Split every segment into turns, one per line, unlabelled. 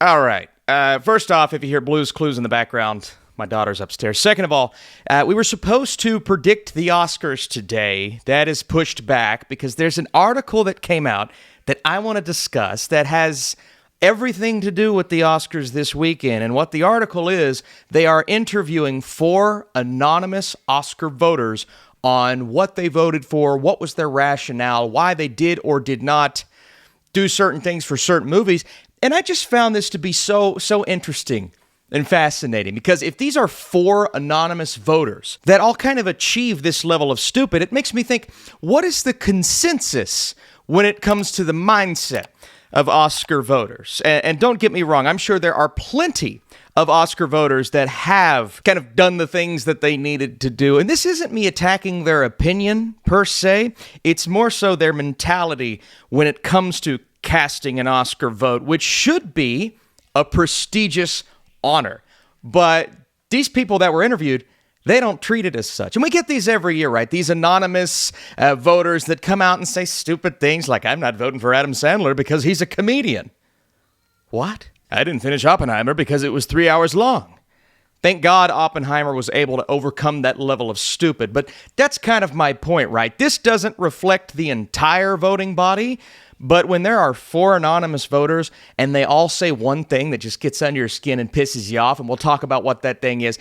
All right. First off, if you hear Blues Clues in the background, my daughter's upstairs. Second of all, we were supposed to predict the Oscars today. That is pushed back because there's an article that came out that I want to discuss that has everything to do with the Oscars this weekend. And what the article is, they are interviewing 4 anonymous Oscar voters on what they voted for, what was their rationale, why they did or did not do certain things for certain movies. And I just found this to be so interesting and fascinating, because if these are 4 anonymous voters that all kind of achieve this level of stupid, it makes me think, what is the consensus when it comes to the mindset of Oscar voters? And don't get me wrong, I'm sure there are plenty of Oscar voters that have kind of done the things that they needed to do. And this isn't me attacking their opinion per se. It's more so their mentality when it comes to casting an Oscar vote, which should be a prestigious honor. But these people that were interviewed, they don't treat it as such. And we get these every year, right? These anonymous voters that come out and say stupid things like, I'm not voting for Adam Sandler because he's a comedian. What? I didn't finish Oppenheimer because it was 3 hours long. Thank God Oppenheimer was able to overcome that level of stupid. But that's kind of my point, right? This doesn't reflect the entire voting body. But when there are 4 anonymous voters and they all say one thing that just gets under your skin and pisses you off, and we'll talk about what that thing is,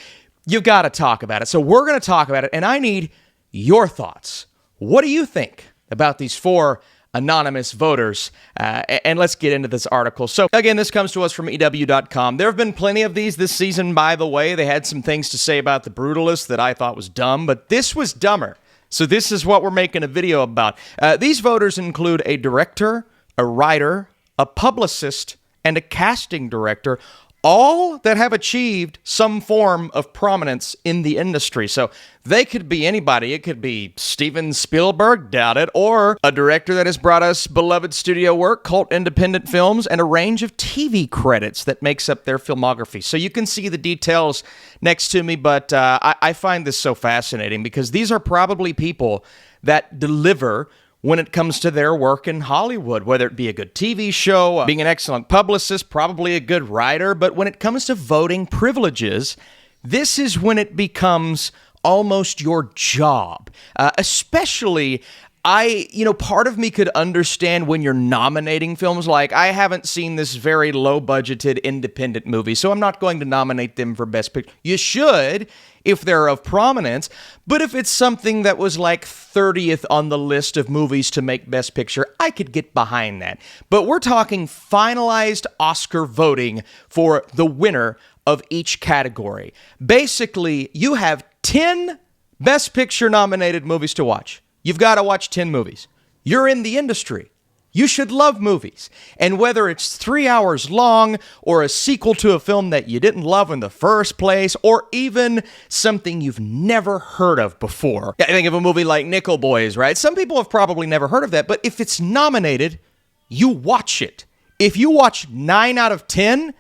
you've got to talk about it. So we're going to talk about it, and I need your thoughts. What do you think about these 4 anonymous voters? And let's get into this article. So again, this comes to us from EW.com. There have been plenty of these this season, by the way. They had some things to say about The Brutalist that I thought was dumb, but this was dumber. So this is what we're making a video about. These voters include a director, a writer, a publicist, and a casting director, all that have achieved some form of prominence in the industry. So they could be anybody. It could be Steven Spielberg, doubt it, or a director that has brought us beloved studio work, cult independent films, and a range of TV credits that makes up their filmography. So you can see the details next to me, but I find this so fascinating because these are probably people that deliver when it comes to their work in Hollywood, whether it be a good TV show, being an excellent publicist, probably a good writer. But when it comes to voting privileges, this is when it becomes almost your job. Especially, part of me could understand when you're nominating films. Like, I haven't seen this very low-budgeted independent movie, so I'm not going to nominate them for Best Picture. You should, if they're of prominence, but if it's something that was like 30th on the list of movies to make Best Picture, I could get behind that. But we're talking finalized Oscar voting for the winner of each category. Basically, you have 10 Best Picture nominated movies to watch. You've got to watch 10 movies. You're in the industry. You should love movies. And whether it's 3 hours long or a sequel to a film that you didn't love in the first place, or even something you've never heard of before. I think of a movie like Nickel Boys, right? Some people have probably never heard of that, but if it's nominated, you watch it. If you watch 9 out of 10,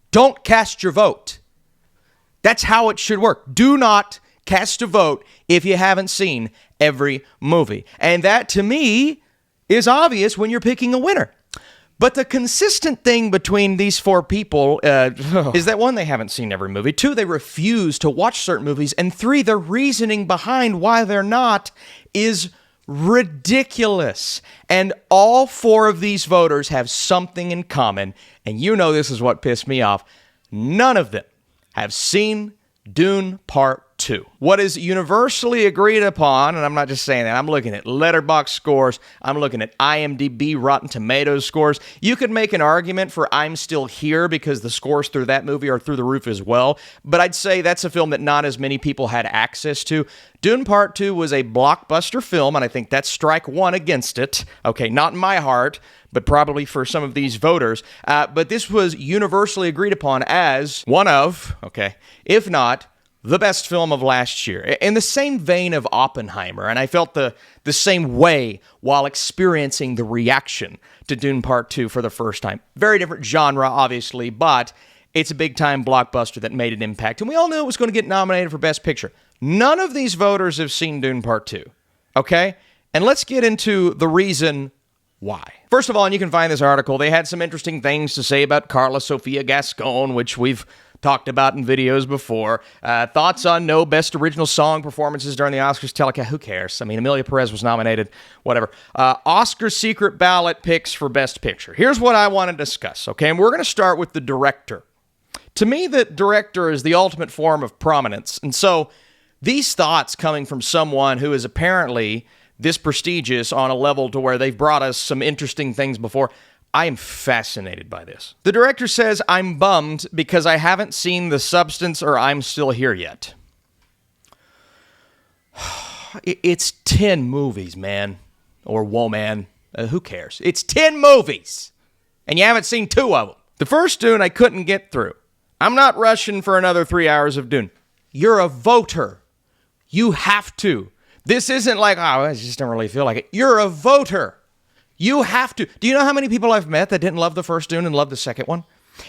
don't cast your vote. That's how it should work. Do not cast a vote if you haven't seen every movie. And that, to me, is obvious when you're picking a winner. But the consistent thing between these 4 people is that 1, they haven't seen every movie. 2, they refuse to watch certain movies. And 3, the reasoning behind why they're not is ridiculous. And all 4 of these voters have something in common. And you know this is what pissed me off. None of them have seen Dune Part 2. What is universally agreed upon, and I'm not just saying that, I'm looking at Letterboxd scores, I'm looking at IMDb, Rotten Tomatoes scores. You could make an argument for I'm Still Here because the scores through that movie are through the roof as well, but I'd say that's a film that not as many people had access to. Dune Part 2 was a blockbuster film, and I think that's strike 1 against it. Okay, not in my heart, but probably for some of these voters. But this was universally agreed upon as one of, if not the best film of last year. In the same vein of Oppenheimer, and I felt the same way while experiencing the reaction to Dune Part 2 for the first time. Very different genre, obviously, but it's a big-time blockbuster that made an impact, and we all knew it was going to get nominated for Best Picture. None of these voters have seen Dune Part 2, okay? And let's get into the reason why. First of all, and you can find this article, they had some interesting things to say about Carla Sofia Gascon, which we've talked about in videos before. Thoughts on no Best Original Song performances during the Oscars telecast. Who cares? I mean, Amelia Perez was nominated, whatever. Oscar secret ballot picks for Best Picture. Here's what I want to discuss, okay? And we're going to start with the director. To me, the director is the ultimate form of prominence. And so these thoughts coming from someone who is apparently this prestigious on a level to where they've brought us some interesting things before, I am fascinated by this. The director says, I'm bummed because I haven't seen The Substance or I'm Still Here yet. It's 10 movies, man. Or woman. Who cares? It's 10 movies. And you haven't seen 2 of them. The first Dune I couldn't get through. I'm not rushing for another 3 hours of Dune. You're a voter. You have to. This isn't like, oh, I just don't really feel like it. You're a voter. You have to. Do you know how many people I've met that didn't love the first Dune and loved the second one?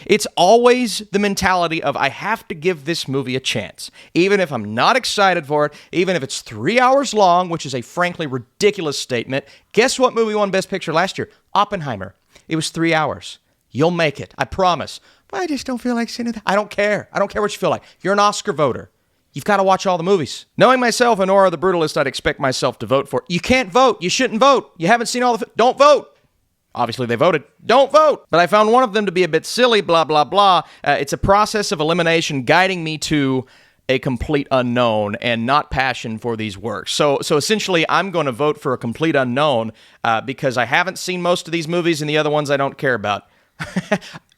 It's always the mentality of, I have to give this movie a chance. Even if I'm not excited for it, even if it's 3 hours long, which is a frankly ridiculous statement. Guess what movie won Best Picture last year? Oppenheimer. It was 3 hours. You'll make it. I promise. But I just don't feel like seeing it. I don't care. I don't care what you feel like. You're an Oscar voter. You've got to watch all the movies. Knowing myself and Nora the Brutalist, I'd expect myself to vote for it. You can't vote. You shouldn't vote. You haven't seen all the... Don't vote. Obviously, they voted. Don't vote. But I found one of them to be a bit silly, blah, blah, blah. It's a process of elimination guiding me to a complete unknown and not passion for these works. So essentially, I'm going to vote for a complete unknown because I haven't seen most of these movies and the other ones I don't care about.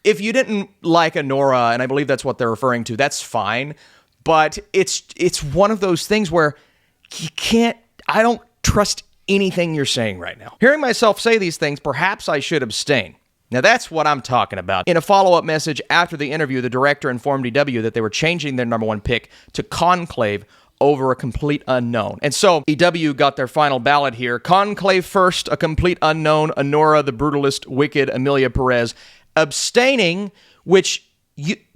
If you didn't like Anora, and I believe that's what they're referring to, that's fine. But it's one of those things where I don't trust anything you're saying right now. Hearing myself say these things, perhaps I should abstain. Now that's what I'm talking about. In a follow-up message after the interview, the director informed EW that they were changing their number one pick to Conclave over a complete unknown. And so EW got their final ballot here. Conclave first, a complete unknown, Anora the Brutalist, Wicked, Amelia Perez. Abstaining, which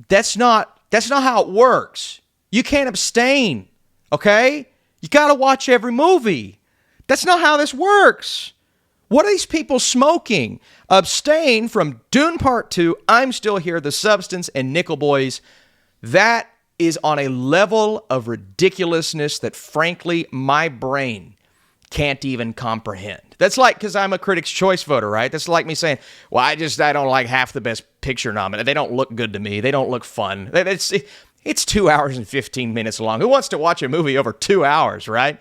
that's not how it works. You can't abstain, okay? You gotta watch every movie. That's not how this works. What are these people smoking? Abstain from Dune Part 2, I'm Still Here, The Substance, and Nickel Boys. That is on a level of ridiculousness that, frankly, my brain can't even comprehend. That's like, because I'm a Critics' Choice voter, right? That's like me saying, well, I don't like half the Best Picture nominated. They don't look good to me. They don't look fun. It's 2 hours and 15 minutes long. Who wants to watch a movie over 2 hours, right?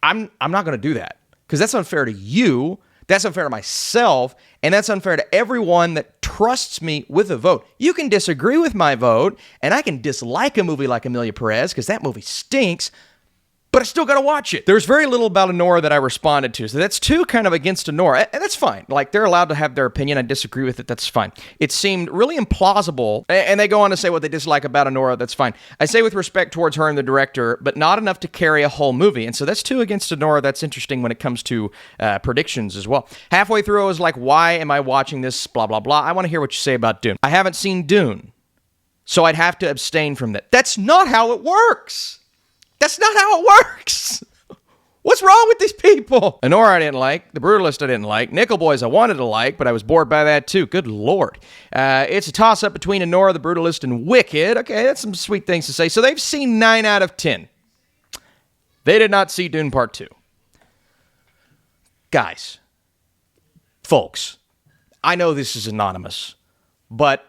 I'm not going to do that because that's unfair to you. That's unfair to myself. And that's unfair to everyone that trusts me with a vote. You can disagree with my vote and I can dislike a movie like Amelia Perez because that movie stinks, but I still got to watch it. There's very little about Anora that I responded to. So that's two kind of against Anora. And that's fine. Like, they're allowed to have their opinion. I disagree with it. That's fine. It seemed really implausible. And they go on to say what they dislike about Anora. That's fine. I say with respect towards her and the director, but not enough to carry a whole movie. And so that's two against Anora. That's interesting when it comes to predictions as well. Halfway through, I was like, why am I watching this? Blah, blah, blah. I want to hear what you say about Dune. I haven't seen Dune, so I'd have to abstain from that. That's not how it works. That's not how it works. What's wrong with these people? Anora I didn't like. The Brutalist I didn't like. Nickel Boys I wanted to like, but I was bored by that too. Good Lord. It's a toss-up between Anora the Brutalist and Wicked. Okay, that's some sweet things to say. So they've seen 9 out of 10. They did not see Dune Part 2. Guys, folks, I know this is anonymous, but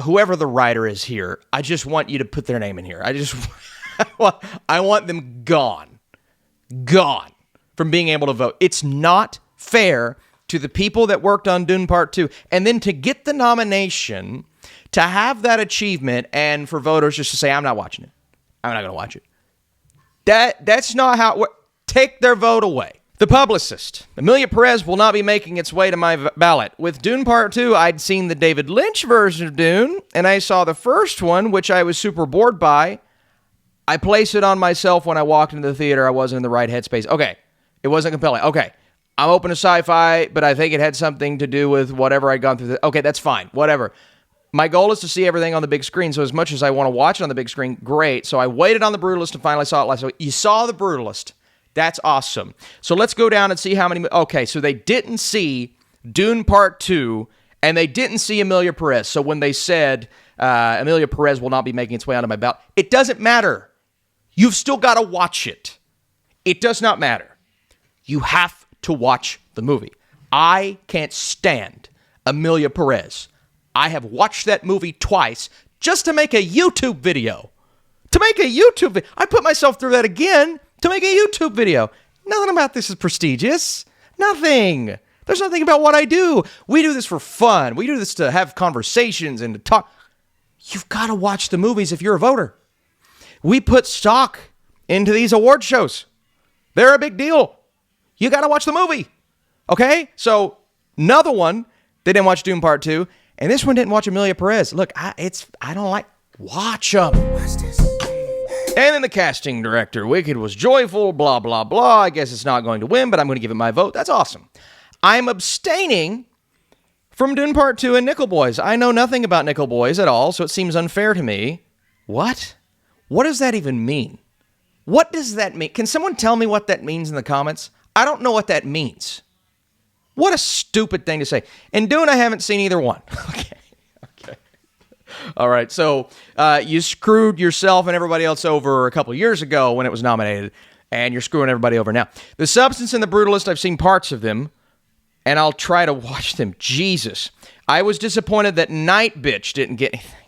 whoever the writer is here, I just want you to put their name in here. I want them gone from being able to vote. It's not fair to the people that worked on Dune Part 2, and then to get the nomination, to have that achievement, and for voters just to say, I'm not watching it. I'm not going to watch it. That's not how it works. Take their vote away. The Publicist. Amelia Perez will not be making its way to my ballot. With Dune Part 2, I'd seen the David Lynch version of Dune, and I saw the first one, which I was super bored by. I place it on myself when I walked into the theater. I wasn't in the right headspace. Okay, it wasn't compelling. Okay, I'm open to sci-fi, but I think it had something to do with whatever I'd gone through. Okay, that's fine. Whatever. My goal is to see everything on the big screen, so as much as I want to watch it on the big screen, great. So I waited on The Brutalist and finally saw it last week. You saw The Brutalist. That's awesome. So let's go down and see how many... Okay, so they didn't see Dune Part 2, and they didn't see Emilia Perez. So when they said Emilia Perez will not be making its way onto my ballot, it doesn't matter. You've still got to watch it. It does not matter. You have to watch the movie. I can't stand Emilia Perez. I have watched that movie twice just to make a YouTube video. I put myself through that again to make a YouTube video. Nothing about this is prestigious. Nothing. There's nothing about what I do. We do this for fun. We do this to have conversations and to talk. You've got to watch the movies if you're a voter. We put stock into these award shows. They're a big deal. You got to watch the movie. Okay? So, another one, they didn't watch Dune Part 2, and this one didn't watch Emilia Perez. Look, watch them. And then the casting director, Wicked was joyful, blah, blah, blah. I guess it's not going to win, but I'm going to give it my vote. That's awesome. I'm abstaining from Dune Part 2 and Nickel Boys. I know nothing about Nickel Boys at all, so it seems unfair to me. What? What does that even mean? What does that mean? Can someone tell me what that means in the comments? I don't know what that means. What a stupid thing to say. And Dune, I haven't seen either one. Okay. All right, so you screwed yourself and everybody else over a couple years ago when it was nominated, and you're screwing everybody over now. The Substance and The Brutalist, I've seen parts of them, and I'll try to watch them. Jesus. I was disappointed that Night Bitch didn't get anything.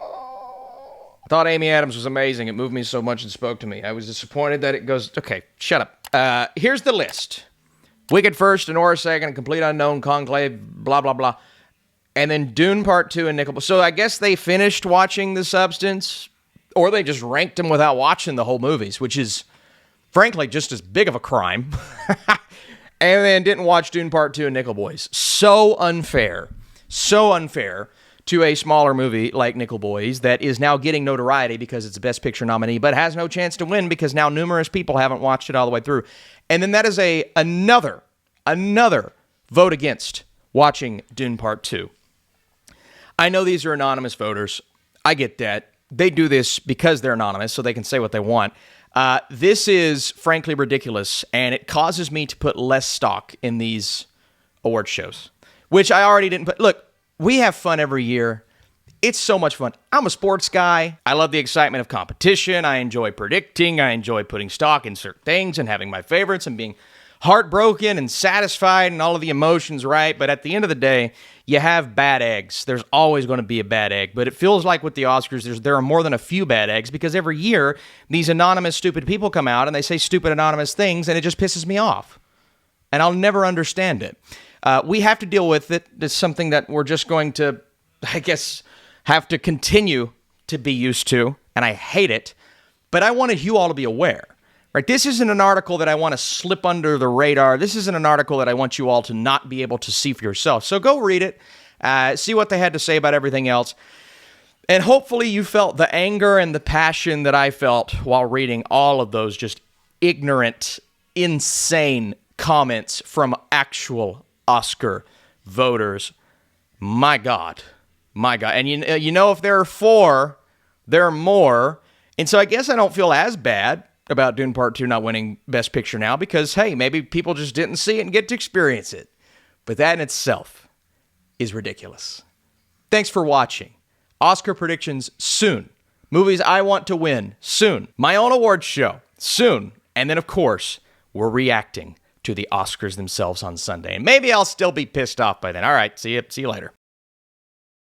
I thought Amy Adams was amazing. It moved me so much and spoke to me. I was disappointed that it goes... Okay, shut up. Here's the list. Wicked first, Anora second, Complete Unknown, Conclave, blah, blah, blah. And then Dune Part 2 and Nickel. So I guess they finished watching The Substance, or they just ranked them without watching the whole movies, which is, frankly, just as big of a crime. And then didn't watch Dune Part 2 and Nickel Boys. So unfair to a smaller movie like Nickel Boys that is now getting notoriety because it's a Best Picture nominee, but has no chance to win because now numerous people haven't watched it all the way through. And then that is another vote against watching Dune Part 2. I know these are anonymous voters. I get that. They do this because they're anonymous, so they can say what they want. This is frankly ridiculous, and it causes me to put less stock in these award shows, which I already didn't put. Look, we have fun every year. It's so much fun. I'm a sports guy. I love the excitement of competition. I enjoy predicting. I enjoy putting stock in certain things and having my favorites and being heartbroken and satisfied and all of the emotions, right? But at the end of the day, you have bad eggs. There's always going to be a bad egg. But it feels like with the Oscars, there are more than a few bad eggs because every year, these anonymous, stupid people come out and they say stupid, anonymous things, and it just pisses me off. And I'll never understand it. We have to deal with it. It's something that we're just going to, I guess, have to continue to be used to, and I hate it, but I wanted you all to be aware, right? This isn't an article that I want to slip under the radar. This isn't an article that I want you all to not be able to see for yourself. So go read it, see what they had to say about everything else, and hopefully you felt the anger and the passion that I felt while reading all of those just ignorant, insane comments from actual Oscar voters. My God. And you know, if there are 4, there are more. And so I guess I don't feel as bad about Dune Part 2 not winning Best Picture now because, hey, maybe people just didn't see it and get to experience it. But that in itself is ridiculous. Thanks for watching. Oscar predictions soon. Movies I want to win soon. My own awards show soon. And then, of course, we're reacting to the Oscars themselves on Sunday. And maybe I'll still be pissed off by then. All right, see you later.